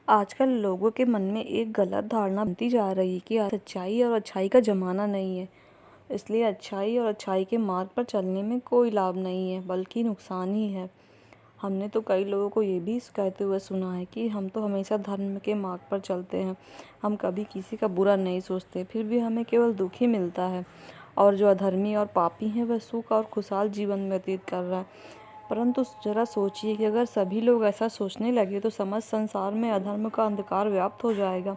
आजकल लोगों के मन में एक गलत धारणा बनती जा रही है कि सच्चाई और अच्छाई का ज़माना नहीं है, इसलिए अच्छाई और अच्छाई के मार्ग पर चलने में कोई लाभ नहीं है बल्कि नुकसान ही है। हमने तो कई लोगों को ये भी कहते हुए सुना है कि हम तो हमेशा धर्म के मार्ग पर चलते हैं, हम कभी किसी का बुरा नहीं सोचते, फिर भी हमें केवल दुख ही मिलता है और जो अधर्मी और पापी हैं वह सुख और खुशहाल जीवन व्यतीत कर रहा है। परंतु ज़रा सोचिए कि अगर सभी लोग ऐसा सोचने लगे तो समस्त संसार में अधर्म का अंधकार व्याप्त हो जाएगा।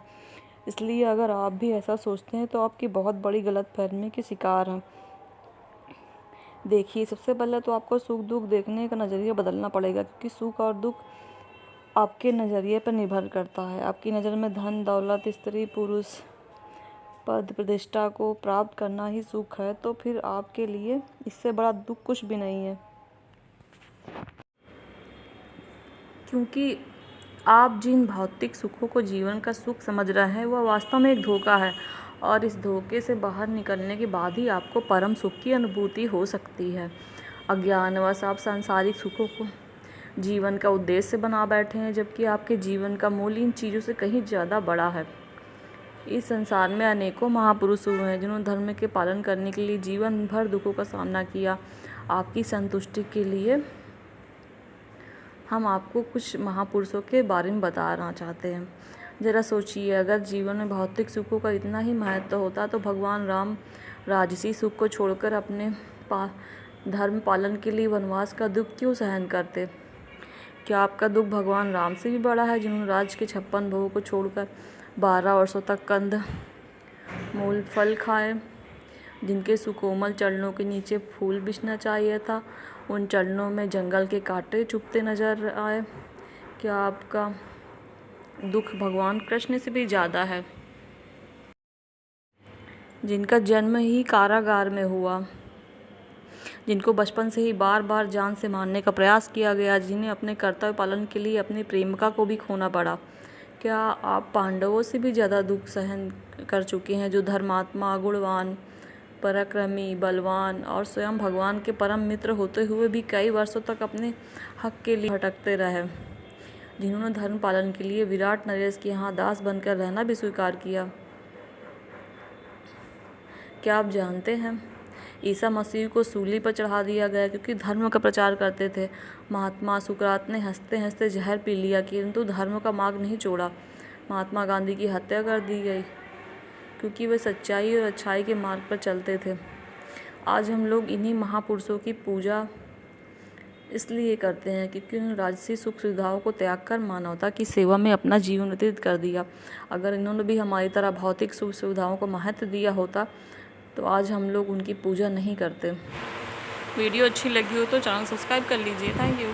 इसलिए अगर आप भी ऐसा सोचते हैं तो आपकी बहुत बड़ी गलतफहमी के शिकार हैं। देखिए, सबसे पहले तो आपको सुख दुख देखने का नज़रिया बदलना पड़ेगा, क्योंकि सुख और दुख आपके नज़रिए पर निर्भर करता है। आपकी नज़र में धन दौलत स्त्री पुरुष पद प्रतिष्ठा को प्राप्त करना ही सुख है, तो फिर आपके लिए इससे बड़ा दुख कुछ भी नहीं है, क्योंकि आप जिन भौतिक सुखों को जीवन का सुख समझ रहे हैं वह वास्तव में एक धोखा है, और इस धोखे से बाहर निकलने के बाद ही आपको परम सुख की अनुभूति हो सकती है। अज्ञानवश आप सांसारिक सुखों को जीवन का उद्देश्य बना बैठे हैं, जबकि आपके जीवन का मूल इन चीज़ों से कहीं ज़्यादा बड़ा है। इस संसार में अनेकों महापुरुष हुए हैं जिन्होंने धर्म के पालन करने के लिए जीवन भर दुखों का सामना किया। आपकी संतुष्टि के लिए हम आपको कुछ महापुरुषों के बारे में बताना चाहते हैं। ज़रा सोचिए, अगर जीवन में भौतिक सुखों का इतना ही महत्व होता तो भगवान राम राजसी सुख को छोड़कर अपने धर्म पालन के लिए वनवास का दुख क्यों सहन करते? क्या आपका दुख भगवान राम से भी बड़ा है, जिन्होंने राज्य के 56 भोगों को छोड़कर 12 वर्षों तक कंद मूल फल खाए, जिनके सुकोमल चरणों के नीचे फूल बिछना चाहिए था, उन चरणों में जंगल के कांटे चुभते नजर आए? क्या आपका दुख भगवान कृष्ण से भी ज़्यादा है, जिनका जन्म ही कारागार में हुआ, जिनको बचपन से ही बार बार जान से मारने का प्रयास किया गया, जिन्हें अपने कर्तव्य पालन के लिए अपनी प्रेमिका को भी खोना पड़ा? क्या आप पांडवों से भी ज़्यादा दुख सहन कर चुके हैं, जो धर्मात्मा गुणवान पराक्रमी बलवान और स्वयं भगवान के परम मित्र होते हुए भी कई वर्षों तक अपने हक के लिए भटकते रहे, जिन्होंने धर्म पालन के लिए विराट नरेश के यहाँ दास बनकर रहना भी स्वीकार किया? क्या आप जानते हैं, ईसा मसीह को सूली पर चढ़ा दिया गया क्योंकि धर्म का प्रचार करते थे। महात्मा सुकरात ने हंसते हंसते जहर पी लिया, किंतु धर्म का मार्ग नहीं छोड़ा। महात्मा गांधी की हत्या कर दी गई क्योंकि वे सच्चाई और अच्छाई के मार्ग पर चलते थे। आज हम लोग इन्हीं महापुरुषों की पूजा इसलिए करते हैं क्योंकि उन्होंने राजसी सुख सुविधाओं को त्याग कर मानवता की सेवा में अपना जीवन व्यतीत कर दिया। अगर इन्होंने भी हमारी तरह भौतिक सुख सुविधाओं को महत्व दिया होता तो आज हम लोग उनकी पूजा नहीं करते। वीडियो अच्छी लगी हो तो चैनल सब्सक्राइब कर लीजिए। Thank you.